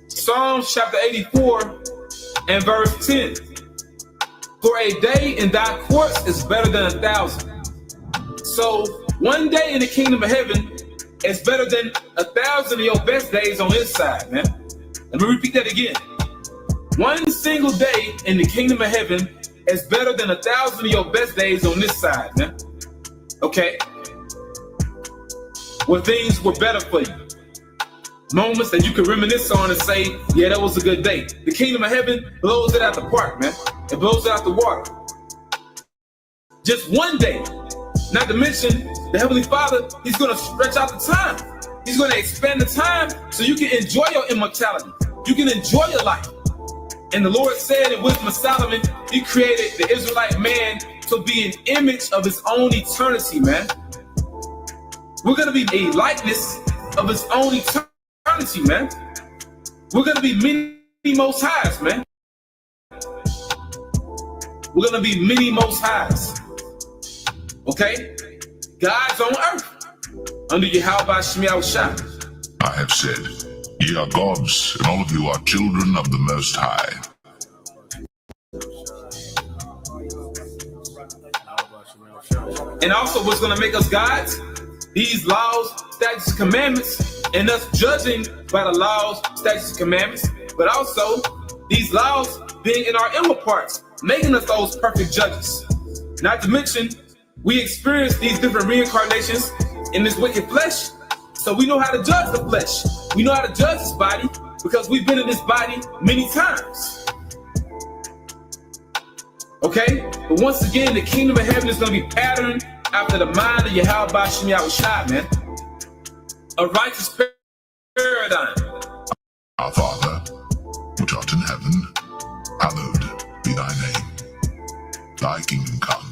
Psalms chapter 84 and verse 10. For a day in thy courts is better than 1,000. So one day in the kingdom of heaven is better than 1,000 of your best days on this side, man. Let me repeat that again. One single day in the kingdom of heaven is better than 1,000 of your best days on this side, man. Okay? Where things were better for you. Moments that you can reminisce on and say, yeah, that was a good day. The kingdom of heaven blows it out the park, man. It blows it out the water. Just one day. Not to mention, the Heavenly Father, He's going to stretch out the time. He's going to expand the time so you can enjoy your immortality. You can enjoy your life. And the Lord said in Wisdom of Solomon, He created the Israelite man to be an image of His own eternity, man. We're going to be a likeness of His own eternity, man. We're going to be many most highs, man. We're going to be many most highs. Okay? God's on earth under Yahweh Shemi Yahushua. I have said, ye are gods, and all of you are children of the Most High. And also what's going to make us gods? These laws, statutes, and commandments, and us judging by the laws, statutes, and commandments, but also these laws being in our inward parts, making us those perfect judges. Not to mention, we experience these different reincarnations in this wicked flesh, so we know how to judge the flesh. We know how to judge this body because we've been in this body many times. Okay? But once again, the kingdom of heaven is going to be patterned after the mind of Yahweh Shemi Yahushua, man. A righteous paradigm. Our Father, which art in heaven, hallowed be thy name. Thy kingdom come.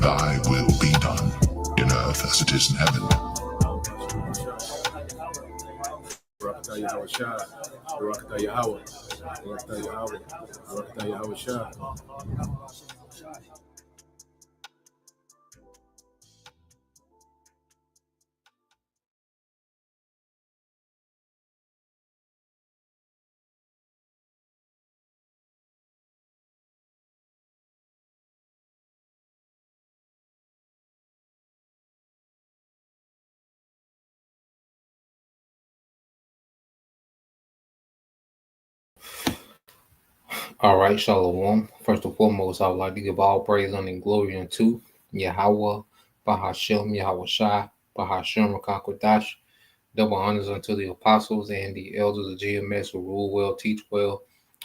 Thy will be done, in earth as it is in heaven. All right, Shalom. First and foremost, I would like to give all praise and glory unto Yahweh, Bahashem, Yahweh Shai, Bahashem, Rakakwadash. Double honors unto the apostles and the elders of GMS who rule well, teach well,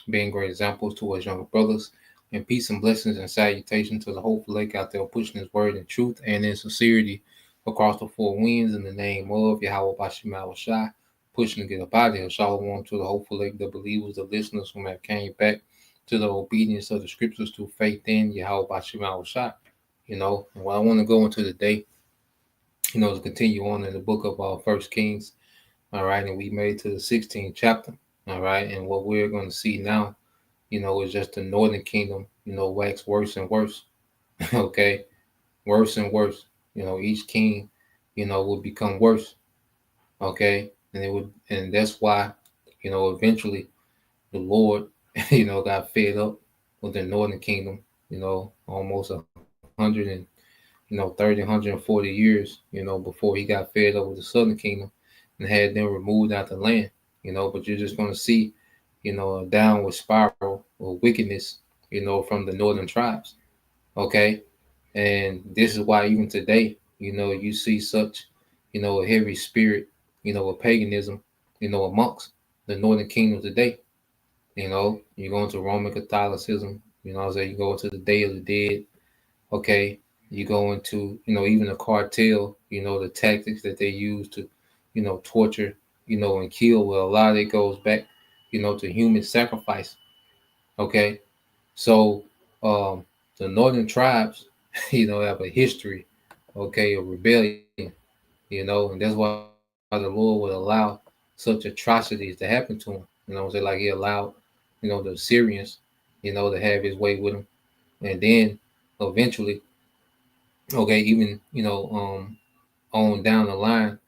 being great examples to us younger brothers. And peace and blessings and salutation to the hopeful lake out there pushing His word in truth and in sincerity across the four winds in the name of Yahweh Bashem Yahweh Shai, pushing to get up out of here. Shalom to the hopeful lake, the believers, the listeners who have came back to the obedience of the scriptures through faith in Yahweh Bashem Yahweh Shai. And what I want to go into today, is continue on in the book of First Kings. All right, and we made to the 16th chapter. All right, and what we're going to see now, is just the northern kingdom, wax worse and worse. Okay, worse and worse. Each king, would become worse. Okay, and that's why, eventually, the Lord, got fed up with the northern kingdom. Almost 140 years, before He got fed up with the southern kingdom and had them removed out the land. But you're just going to see, a downward spiral of wickedness, from the northern tribes. Okay. And this is why even today, you see such, a heavy spirit, of paganism, amongst the northern kingdom today. You go into Roman Catholicism, you go into the Day of the Dead. Okay. You go into, even the cartel, the tactics that they use to, torture, and kill. Well, a lot of it goes back, to human sacrifice. Okay. So the northern tribes, have a history, okay, of rebellion, and that's why the Lord would allow such atrocities to happen to them. Like He allowed, the Assyrians, to have His way with them. And then, eventually, okay, even on down the line,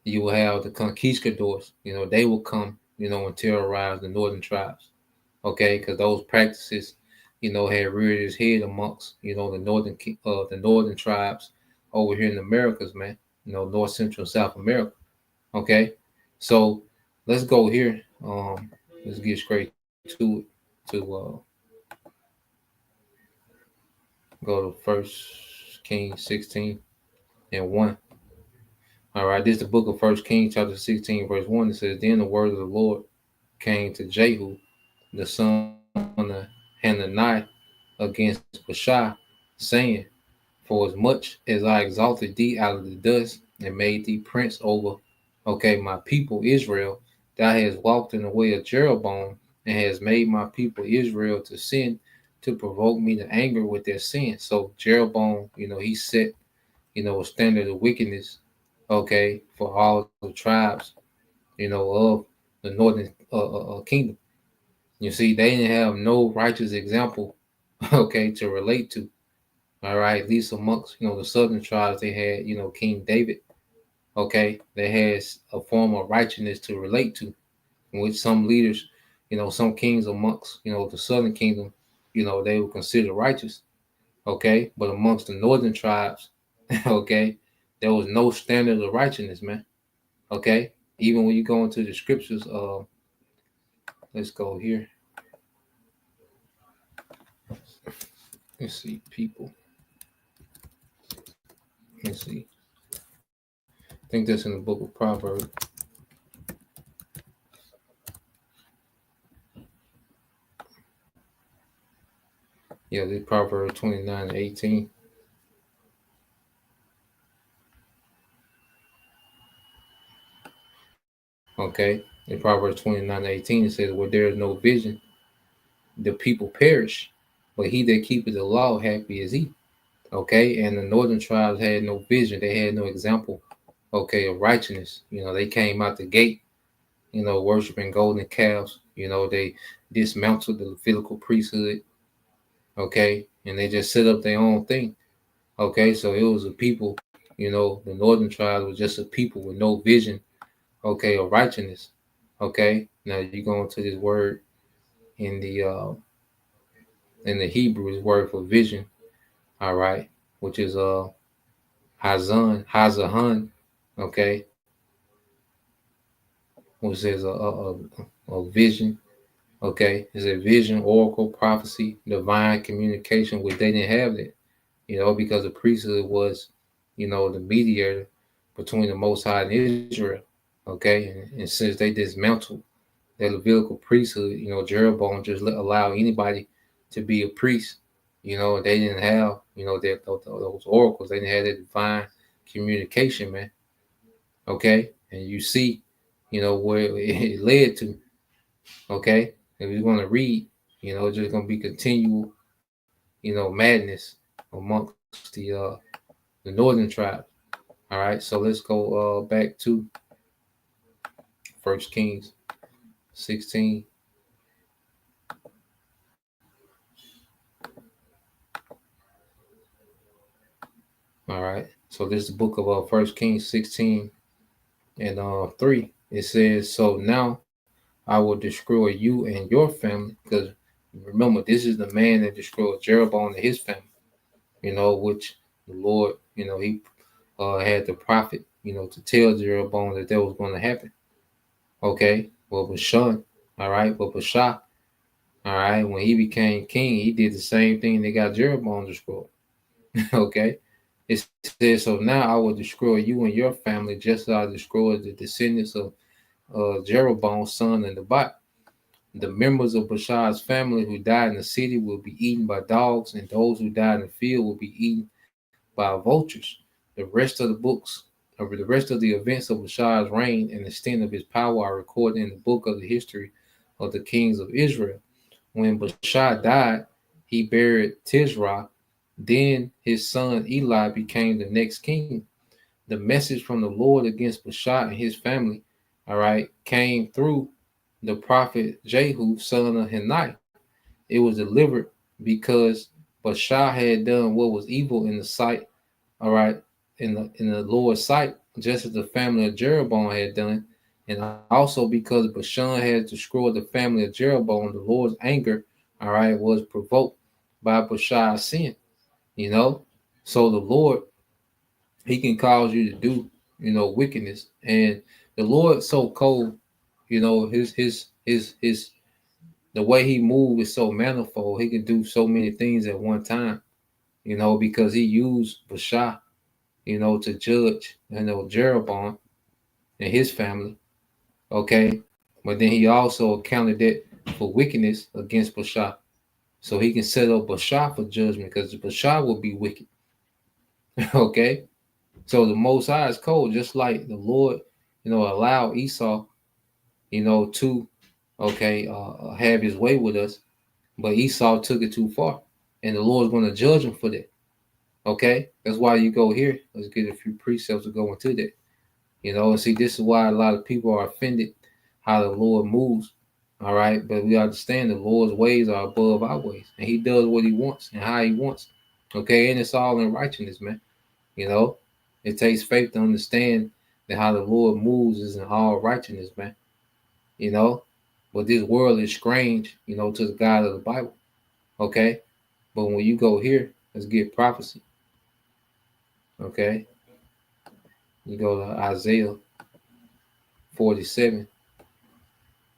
you will have the conquistadors. They will come, and terrorize the northern tribes. Okay, because those practices, had reared its head amongst, the northern tribes over here in the Americas, man. North, Central, and South America. Okay, so let's go here. Let's get straight to it. To go to First Kings 16:1. All right, this is the book of First Kings, chapter 16, verse 1. It says, "Then the word of the Lord came to Jehu, the son of Hanani, against Baasha, saying, For as much as I exalted thee out of the dust and made thee prince over, my people Israel, thou hast walked in the way of Jeroboam and has made my people Israel to sin, to provoke me to anger with their sin." So Jeroboam, he set, a standard of wickedness, for all the tribes, of the northern kingdom. You see, they didn't have no righteous example, to relate to. All right, at least amongst the southern tribes, they had King David. Okay, they had a form of righteousness to relate to, in which some leaders, some kings amongst the southern kingdom, they were considered righteous. Okay, but amongst the northern tribes, okay, there was no standard of righteousness, man. Okay, even when you go into the scriptures, let's go here. Let's see, people. Let's see. I think that's in the book of Proverbs. Yeah, this Proverbs 29:18. Okay, in Proverbs 29:18, it says, "Where there is no vision, the people perish, but he that keepeth the law, happy is he." Okay, and the northern tribes had no vision, they had no example, of righteousness. They came out the gate, worshiping golden calves. They dismantled the Levitical priesthood, okay, and they just set up their own thing. Okay, so it was a people, the northern tribes was just a people with no vision, of righteousness. Okay, now you go into this word in the Hebrew, is word for vision, all right, which is Hazahan, okay, which is a vision, okay, is a vision, oracle, prophecy, divine communication, which they didn't have that, because the priesthood was, the mediator between the Most High and Israel, okay, and since they dismantled the Levitical priesthood, Jeroboam just allow anybody to be a priest. They didn't have, those oracles. They didn't have that divine communication, man. Okay, and you see, where it led to. Okay, if we're going to read, it's just going to be continual, madness amongst the northern tribe. All right, so let's go back to First Kings 16. All right, so this is the book of First Kings 16:3. It says, "So now I will destroy you and your family," because remember, this is the man that destroyed Jeroboam and his family. Which the Lord, he had the prophet, to tell Jeroboam that was going to happen. Okay, well, Baasha, all right, but Baasha, all right, when he became king, he did the same thing. They got Jeroboam destroyed. Okay. It says, "So now I will destroy you and your family, just as I destroyed the descendants of Jeroboam's son and Nebat. The members of Baasha's family who died in the city will be eaten by dogs, and those who died in the field will be eaten by vultures. The rest of the events of Baasha's reign and the extent of his power are recorded in the book of the history of the kings of Israel. When Baasha died, he buried Tisra. Then his son Eli became the next king. The message from the Lord against Baasha and his family, all right, came through the prophet Jehu, son of Hanani. It was delivered because Baasha had done what was evil in the sight, all right, in the Lord's sight, just as the family of Jeroboam had done, and also because Bashan had destroyed the family of Jeroboam, the Lord's anger, all right, was provoked by Baasha's sin. You know, so the Lord, He can cause you to do, wickedness, and the Lord so cold, his the way He moves is so manifold. He can do so many things at one time. Because He used Baasha, to judge, Jeroboam and his family. Okay. But then He also accounted that for wickedness against Baasha. So He can set up Baasha for judgment because Baasha will be wicked. Okay. So the Most High is cold, just like the Lord, allowed Esau, to, have his way with us. But Esau took it too far. And the Lord's going to judge him for that. Okay. That's why you go here. Let's get a few precepts to go into that. And see, this is why a lot of people are offended how the Lord moves. All right. But we understand the Lord's ways are above our ways. And He does what He wants and how He wants. Okay. And it's all in righteousness, man. It takes faith to understand that how the Lord moves is in all righteousness, man. But this world is strange, to the God of the Bible. Okay. But when you go here, let's get prophecy. Okay. You go to Isaiah 47.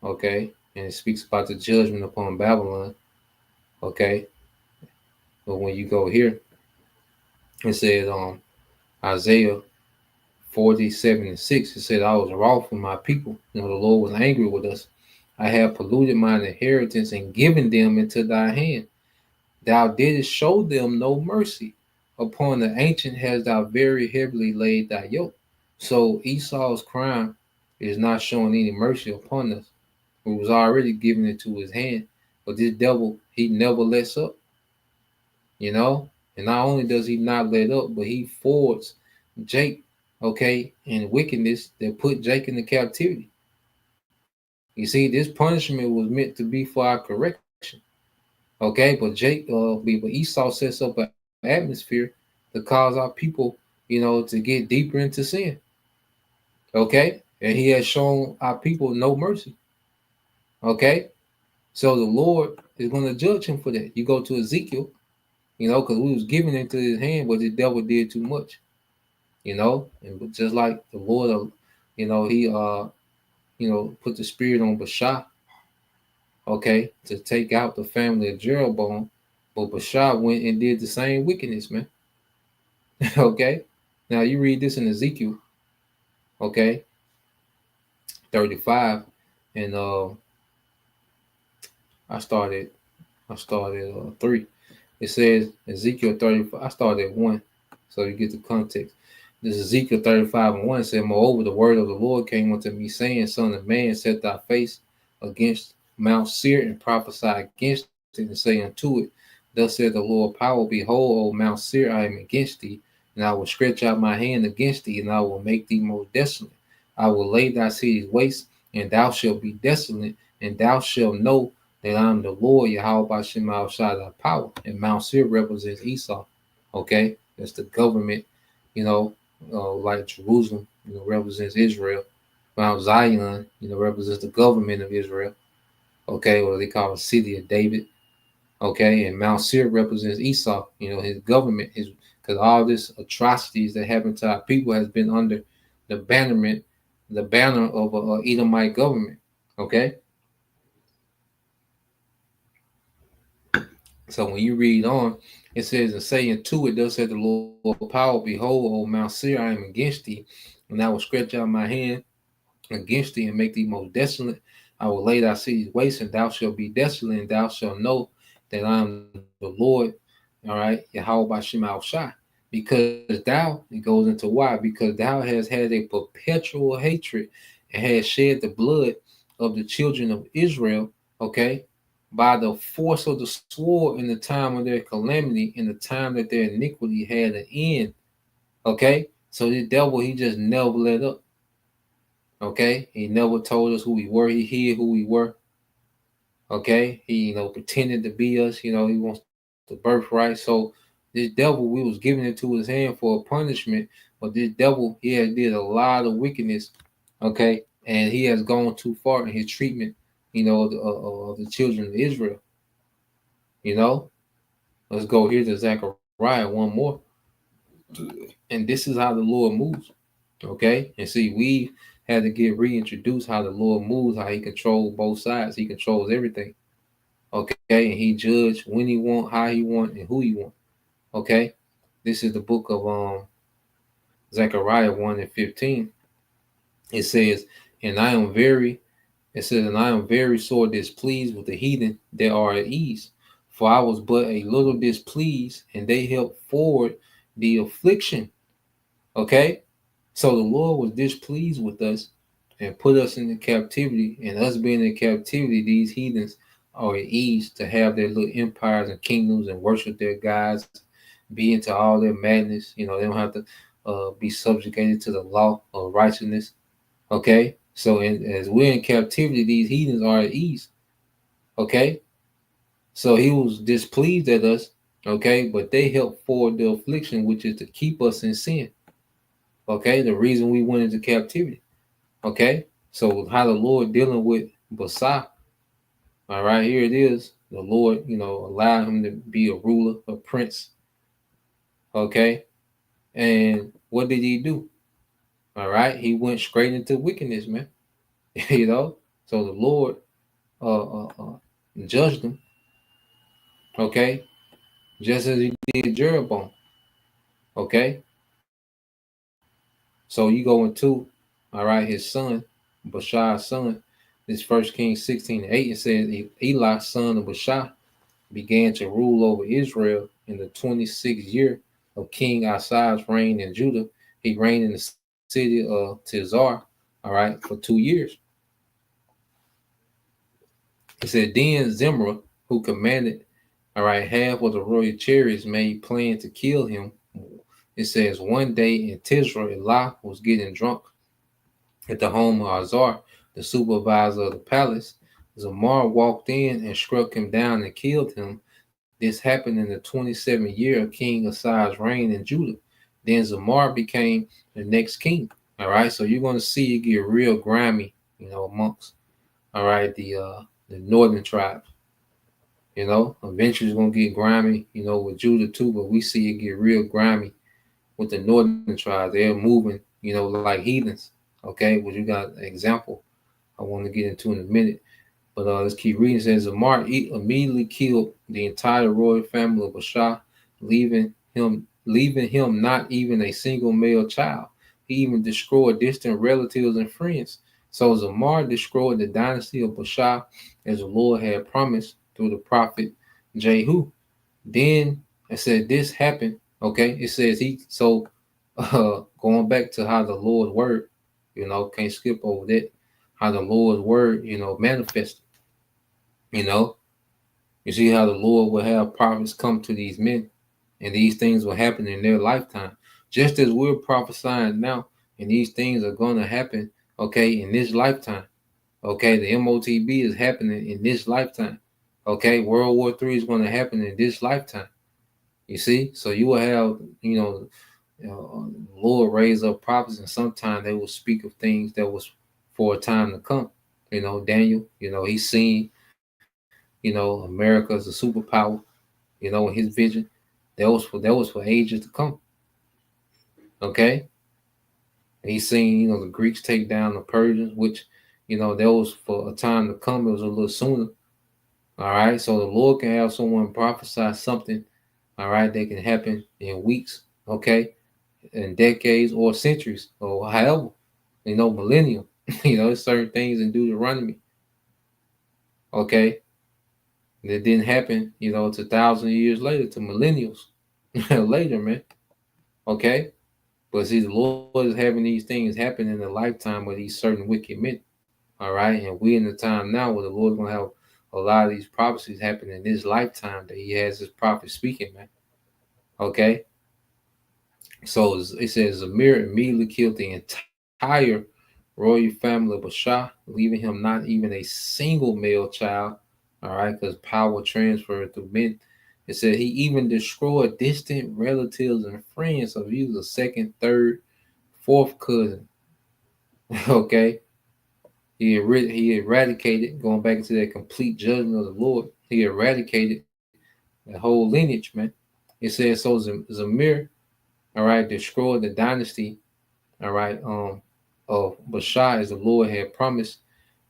Okay. And it speaks about the judgment upon Babylon. Okay. But when you go here, it says Isaiah 47:6, it said, I was wroth with my people. The Lord was angry with us. I have polluted mine inheritance and given them into thy hand. Thou didst show them no mercy. Upon the ancient hast thou very heavily laid thy yoke. So Esau's crime is not showing any mercy upon us. It was already given into his hand. But this devil, he never lets up. And not only does he not let up, but he forwards Jake, in wickedness that put Jake into captivity. You see, this punishment was meant to be for our correction. Okay, but Esau sets up an atmosphere to cause our people, to get deeper into sin. Okay, and he has shown our people no mercy. Okay, so the Lord is going to judge him for that. You go to Ezekiel, because we was giving into his hand, but the devil did too much. And just like the Lord, he put the spirit on Baasha, to take out the family of Jeroboam, but Baasha went and did the same wickedness, man. Okay, now you read this in Ezekiel, 35, and I started 3. It says Ezekiel 35. I started at 1, so you get the context. This is Ezekiel 35:1 said, Moreover, the word of the Lord came unto me, saying, Son of man, set thy face against Mount Seir and prophesy against it, and say unto it, Thus said the Lord power, Behold, O Mount Seir, I am against thee, and I will stretch out my hand against thee, and I will make thee most desolate. I will lay thy cities waste, and thou shalt be desolate, and thou shalt know that I am the Lord, Yahweh Bashem Shai, thy power. And Mount Seir represents Esau. That's the government, like Jerusalem, represents Israel. Mount Zion, represents the government of Israel. Or they call it City of David. And Mount Seir represents Esau, his government, because all this atrocities that happened to our people has been under the banner of a Edomite government. So when you read on, it says, and saying to it, thus said the Lord power, Behold, O Mount Seir, I am against thee, and I will stretch out my hand against thee and make thee most desolate. I will lay thy cities waste, and thou shalt be desolate, and thou shalt know that I am the Lord, Yahweh Bashem Shai. Because thou, it goes into why, because thou hast had a perpetual hatred and has shed the blood of the children of Israel, by the force of the sword in the time of their calamity, in the time that their iniquity had an end. So the devil, he just never let up. He never told us who we were. He hid who we were. He, pretended to be us. He wants the birthright. So this devil, we was giving into his hand for a punishment, but this devil, he has did a lot of wickedness, okay, and he has gone too far in his treatment, of the children of Israel. Let's go here to Zechariah one more, and this is how the Lord moves, okay. And see, we had to get reintroduced how the Lord moves, how He controls both sides. He controls everything, okay, and He judges when He want, how He want, and who He want. Okay, this is the book of Zechariah 1:15. It says, and I am very sore displeased with the heathen that are at ease, for I was but a little displeased, and they helped forward the affliction. Okay, so the Lord was displeased with us and put us into captivity, and us being in captivity, these heathens are at ease to have their little empires and kingdoms and worship their gods, be into all their madness. They don't have to be subjugated to the law of righteousness. Okay, so as we're in captivity, these heathens are at ease. Okay, so He was displeased at us. Okay, but they helped forward the affliction, which is to keep us in sin. Okay, the reason we went into captivity. Okay, so how the Lord dealing with Basah. All right, here it is. The Lord, allowed him to be a ruler, a prince. Okay, and what did he do? All right, he went straight into wickedness, man. So the Lord judged him. Okay, just as He did Jeroboam. Okay, so you go into, all right, his son, Baasha's son. This 1 Kings 16:8, it says Eli, son of Baasha, began to rule over Israel in the 26th year of King Asa's reign in Judah. He reigned in the city of Tizar, all right, for 2 years. It said, then Zimra, who commanded, all right, half of the royal chariots, made plan to kill him. It says, one day in Tisra, Elah was getting drunk at the home of Azar, the supervisor of the palace. Zamar walked in and struck him down and killed him. This happened in the 27th year of King Asa's reign in Judah. Then Zamar became the next king. All right, so you're going to see it get real grimy, amongst, all right, the northern tribes. Eventually it's going to get grimy, with Judah too, but we see it get real grimy with the northern tribes. They're moving, like heathens. Okay, well, you got an example I want to get into in a minute. But let's keep reading. It says, Zamar immediately killed the entire royal family of Baasha, leaving him not even a single male child. He even destroyed distant relatives and friends. So Zamar destroyed the dynasty of Baasha as the Lord had promised through the prophet Jehu. Then it said this happened. Okay, it says going back to how the Lord's word, can't skip over that. How the Lord's word, manifested. You see how the Lord will have prophets come to these men, and these things will happen in their lifetime, just as we're prophesying now, and these things are going to happen, okay, in this lifetime. Okay, the MOTB is happening in this lifetime. Okay, World War III is going to happen in this lifetime. You see, so you will have, Lord raise up prophets, and sometimes they will speak of things that was for a time to come. Daniel, he's seen, America as a superpower, in his vision. That was for ages to come. Okay. And he's seen, the Greeks take down the Persians, which, that was for a time to come. It was a little sooner. All right. So the Lord can have someone prophesy something, all right, that can happen in weeks, okay, in decades or centuries or however, millennium. There's certain things in Deuteronomy, okay, that didn't happen, to 1,000 years later, to millennials later, man. Okay, but see, the Lord is having these things happen in the lifetime of these certain wicked men. All right, and we're in the time now where the Lord's gonna have a lot of these prophecies happen in this lifetime that He has His prophet speaking, man. Okay, so it says Zamir immediately killed the entire royal family of Baasha, leaving him not even a single male child. All right, because power transferred through men, It said he even destroyed distant relatives and friends. So he was a second, third, fourth cousin. Okay. He eradicated, going back into that complete judgment of the Lord, he eradicated the whole lineage, man. It says, so Zamir, all right, destroyed the dynasty, all right, of Bashar as the Lord had promised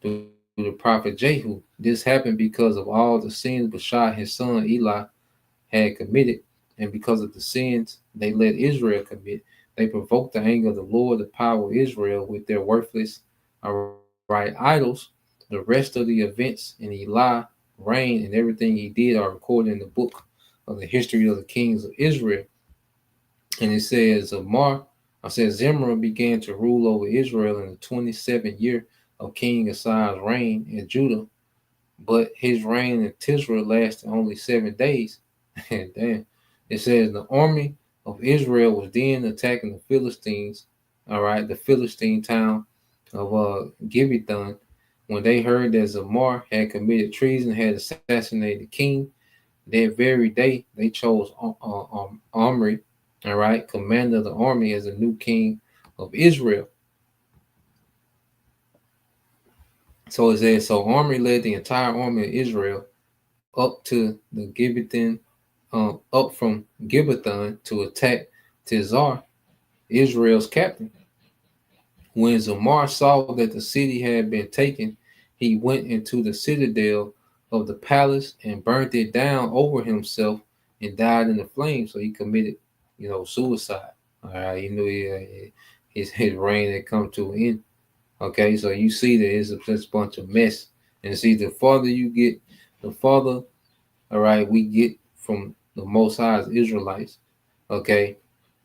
through the prophet Jehu. This happened because of all the sins Bashar, his son Eli, had committed, and because of the sins they let Israel commit. They provoked the anger of the Lord, the power of Israel, with their worthless, all right, idols. The rest of the events in Eli reign and everything he did are recorded in the book of the history of the kings of Israel. And it says, Zimri began to rule over Israel in the 27th year of King Asai's reign in Judah, but his reign in Tisra lasted only 7 days. Damn. It says the army of Israel was then attacking the Philistines, all right, the Philistine town of Gibbethon. When they heard that Zamar had committed treason, had assassinated the king, that very day they chose Omri, all right, commander of the army, as the new king of Israel. So it says, so Omri led the entire army of Israel up to the Gibbethon, up from Gibbethon to attack Tizar, Israel's captain. When Zamar saw that the city had been taken, he went into the citadel of the palace and burnt it down over himself and died in the flames. So he committed, suicide. All right, he knew his reign had come to an end. Okay, so you see that it's just a bunch of mess. And see, the farther you get, the farther, all right, we get from the Most High's Israelites, okay,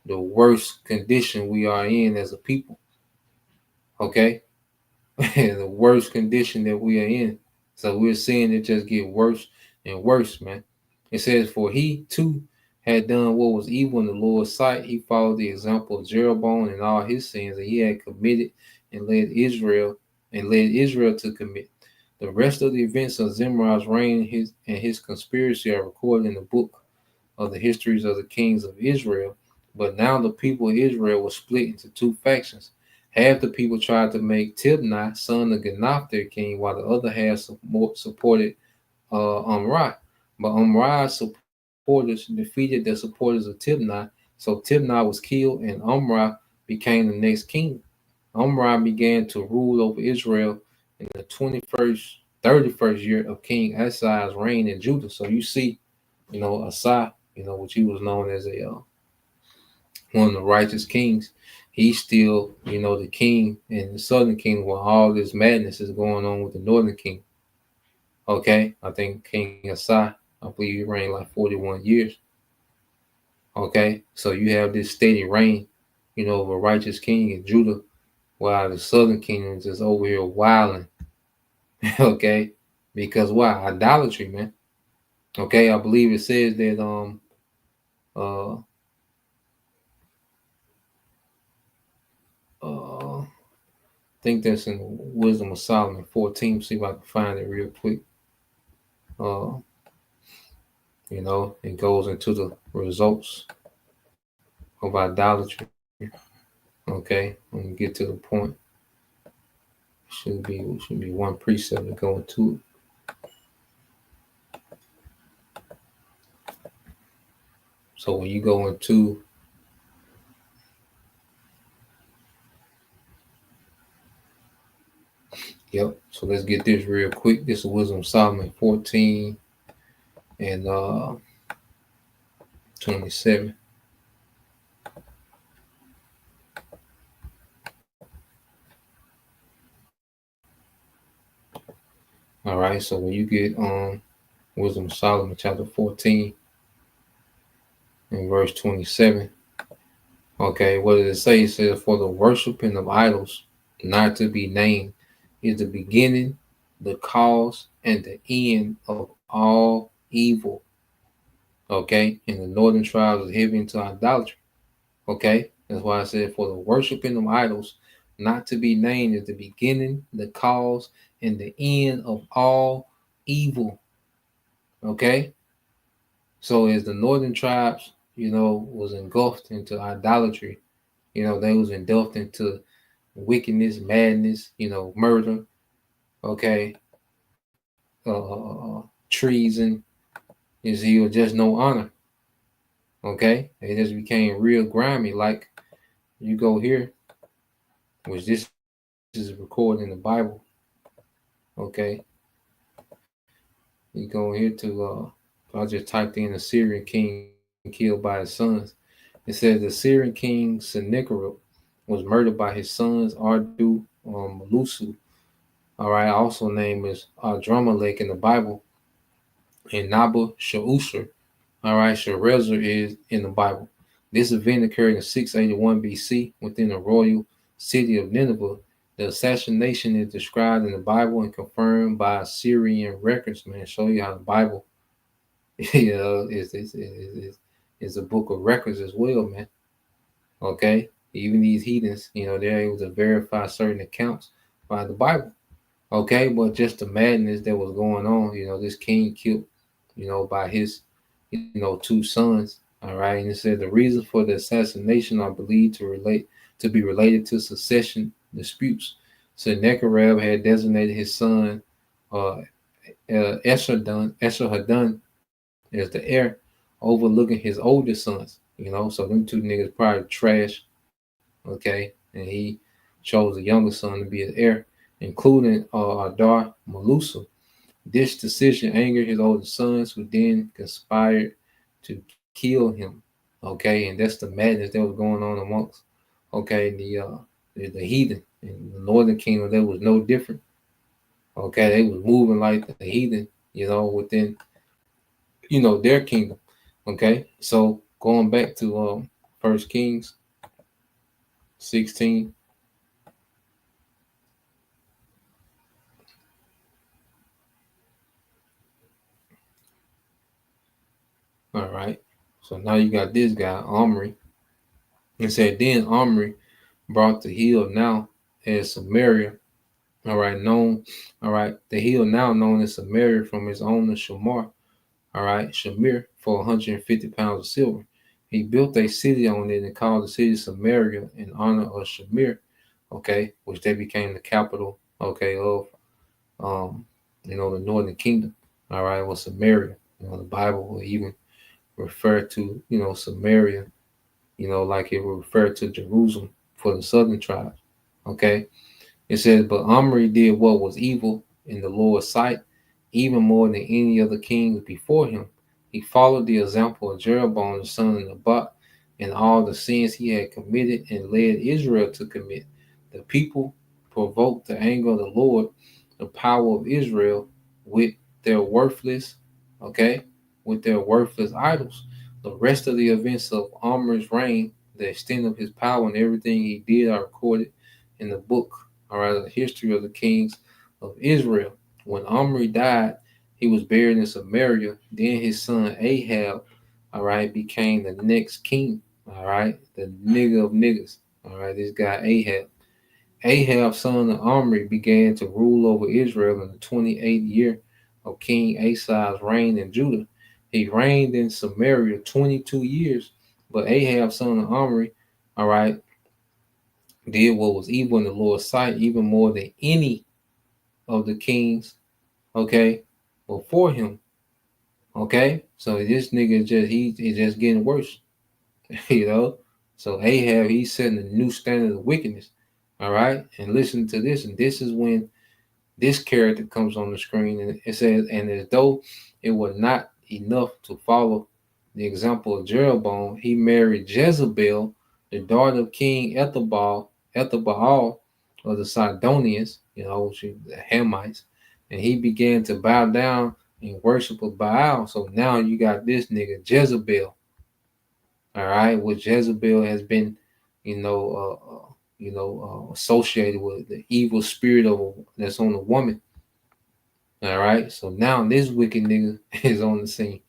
the worst condition we are in as a people. Okay, the worst condition that we are in. So we're seeing it just get worse and worse, man. It says, for he too had done what was evil in the Lord's sight. He followed the example of Jeroboam and all his sins that he had committed and led Israel to commit. The rest of the events of Zimri's reign and his conspiracy are recorded in the book of the histories of the kings of Israel. But now the people of Israel were split into two factions. Half the people tried to make Tibni, son of Ganath, their king, while the other half supported Omri. But Omri's supporters defeated the supporters of Tibni, so Tibni was killed and Omri became the next king. Omri began to rule over Israel in the 31st year of King Asai's reign in Judah. So you see, Asai, which he was known as one of the righteous kings, he's still, the king in the southern kingdom, where all this madness is going on with the northern kingdom. Okay, I think King Asai, I believe he reigned like 41 years. Okay, so you have this steady reign, of a righteous king in Judah, while the southern kingdom is just over here wilding. Okay, because why? Idolatry, man. Okay, I believe it says that I think that's in Wisdom of Solomon 14. See if I can find it real quick. It goes into the results of idolatry. Okay, when we get to the point, should be one precept to go into it. So when you go into so let's get this real quick. This is Wisdom of Solomon 14 and 27. All right, so when you get Wisdom of Solomon chapter 14 and verse 27, okay, what does it say? It says, for the worshiping of idols not to be named is the beginning, the cause, and the end of all evil. Okay, and the northern tribes is heavy into idolatry. Okay, that's why I said, for the worshiping of idols not to be named is the beginning, the cause, and the end of all evil. Okay, So as the northern tribes, was engulfed into idolatry, they was engulfed into wickedness, madness, murder, okay, treason, is he was just no honor, okay? It just became real grimy. Like you go here, which this is recorded in the Bible, okay? You go here to I just typed in Assyrian king killed by his sons. It says the Syrian king Sennacherib was murdered by his sons Ardu, Malusu. All right, also named as Adramelech in the Bible, and Nabu Shaushur. All right, Sharezer is in the Bible. This event occurred in 681 BC within the royal city of Nineveh. The assassination is described in the Bible and confirmed by Assyrian records. Man, show you how the Bible, is a book of records as well, man. Okay, even these heathens, they're able to verify certain accounts by the Bible. Okay, but just the madness that was going on, this king killed, by his, two sons. All right, and it said the reason for the assassination are believed to be related to succession disputes. Sennacherib had designated his son Esarhaddon as the heir, overlooking his older sons. So them two niggas probably trash. Okay, and he chose the younger son to be his heir, including Adar Malusa. This decision angered his older sons, who then conspired to kill him. Okay, and that's the madness that was going on amongst, the heathen in the northern kingdom. That was no different. Okay, they was moving like the heathen, within, their kingdom. Okay, so going back to First Kings 16. All right. So now you got this guy, Omri. It said, then Omri brought the hill now as Samaria. The hill now known as Samaria from his owner Shamar. Shamir for 150 pounds of silver. He built a city on it and called the city Samaria in honor of Shamir, which they became the capital, of the northern kingdom. Was Samaria. The Bible will even refer to, Samaria, like it will refer to Jerusalem for the southern tribes. Okay. It says, but Omri did what was evil in the Lord's sight, even more than any other king before him. He followed the example of Jeroboam the son of Nebat and all the sins he had committed and led Israel to commit. The people provoked the anger of the Lord, the power of Israel, with their worthless, idols. The rest of the events of Omri's reign, the extent of his power and everything he did are recorded in the book, the history of the kings of Israel. When Omri died, he was buried in Samaria. Then his son Ahab, became the next king. The nigga of niggas. This guy Ahab. Ahab, son of Omri, began to rule over Israel in the 28th year of King Asa's reign in Judah. He reigned in Samaria 22 years, but Ahab, son of Omri, did what was evil in the Lord's sight, even more than any of the kings, before him. So this nigga he's just getting worse, So Ahab, he's setting a new standard of wickedness. And listen to this, and this is when this character comes on the screen, and it says, and as though it was not enough to follow the example of Jeroboam, he married Jezebel, the daughter of King Ethelbaal of the Sidonians, the Hamites, and he began to bow down and worship of Baal. So now you got this nigga Jezebel, which Jezebel has been, associated with the evil spirit that's on the woman. So now this wicked nigga is on the scene.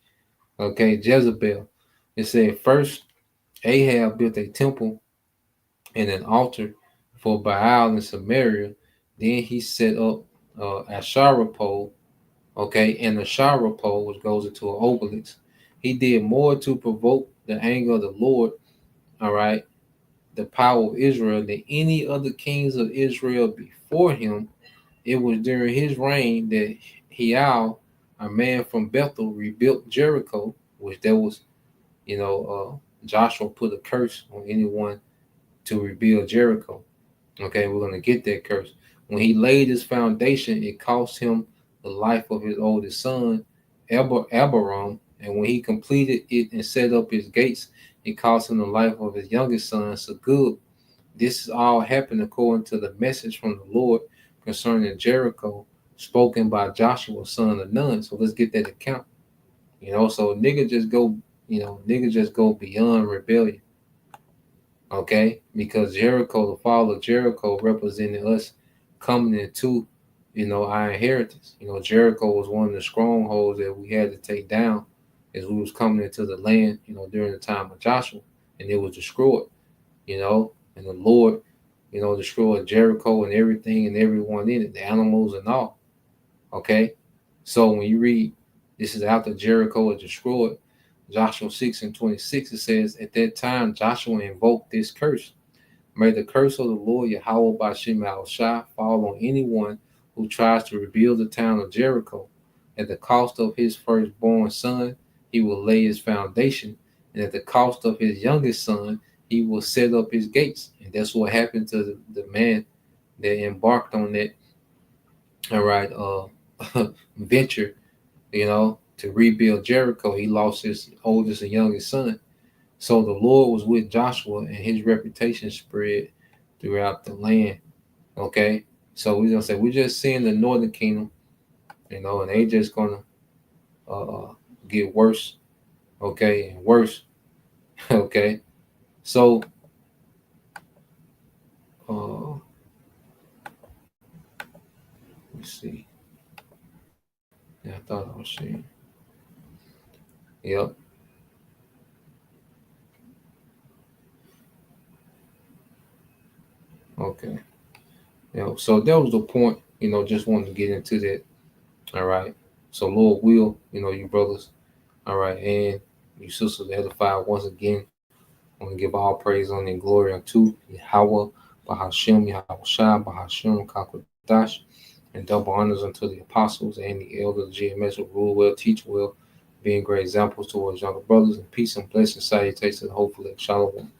Jezebel. It said first Ahab built a temple and an altar for Baal in Samaria. Then he set up Asherah pole, and the Asherah pole, which goes into an obelisk. he did more to provoke the anger of the Lord, all right, the power of Israel than any other kings of Israel before him. It was during his reign that Hiel, a man from Bethel, rebuilt Jericho, which there was, Joshua put a curse on anyone to rebuild Jericho. Okay, we're going to get that curse. When he laid his foundation, it cost him the life of his oldest son, Abiram. And when he completed it and set up his gates, it cost him the life of his youngest son, Segub. This all happened according to the message from the Lord concerning Jericho, spoken by Joshua, son of Nun. So let's get that account. So nigga just go beyond rebellion. Okay, because Jericho, the fall of Jericho, represented us coming into, our inheritance. Jericho was one of the strongholds that we had to take down as we was coming into the land, during the time of Joshua, and it was destroyed, and the Lord, destroyed Jericho and everything and everyone in it, the animals and all. Okay, so when you read, this is after Jericho was destroyed, Joshua 6:26, it says, at that time, Joshua invoked this curse. May the curse of the Lord Yahweh Ba'Shem Yahushua fall on anyone who tries to rebuild the town of Jericho. At the cost of his firstborn son, he will lay his foundation, and at the cost of his youngest son, he will set up his gates. And that's what happened to the man that embarked on that, venture, to rebuild Jericho. He lost his oldest and youngest son. So the Lord was with Joshua, and his reputation spread throughout the land. Okay, so we're gonna say we're just seeing the northern kingdom, and they just gonna get worse, okay, and worse. Okay, so let's see. Yeah, I thought I was seeing. Yep. Okay. So that was the point, just wanted to get into that. All right. So Lord will, you brothers, all right, and you sisters edified once again. I want to give all praise, honor, and glory unto Yahweh, Bahashem, Yahushua, Bahashem, Kakwadash, and double honors unto the apostles and the elders, GMS, who rule well, teach well, being great examples towards younger brothers, and peace and blessing salutations, hopefully, shalom.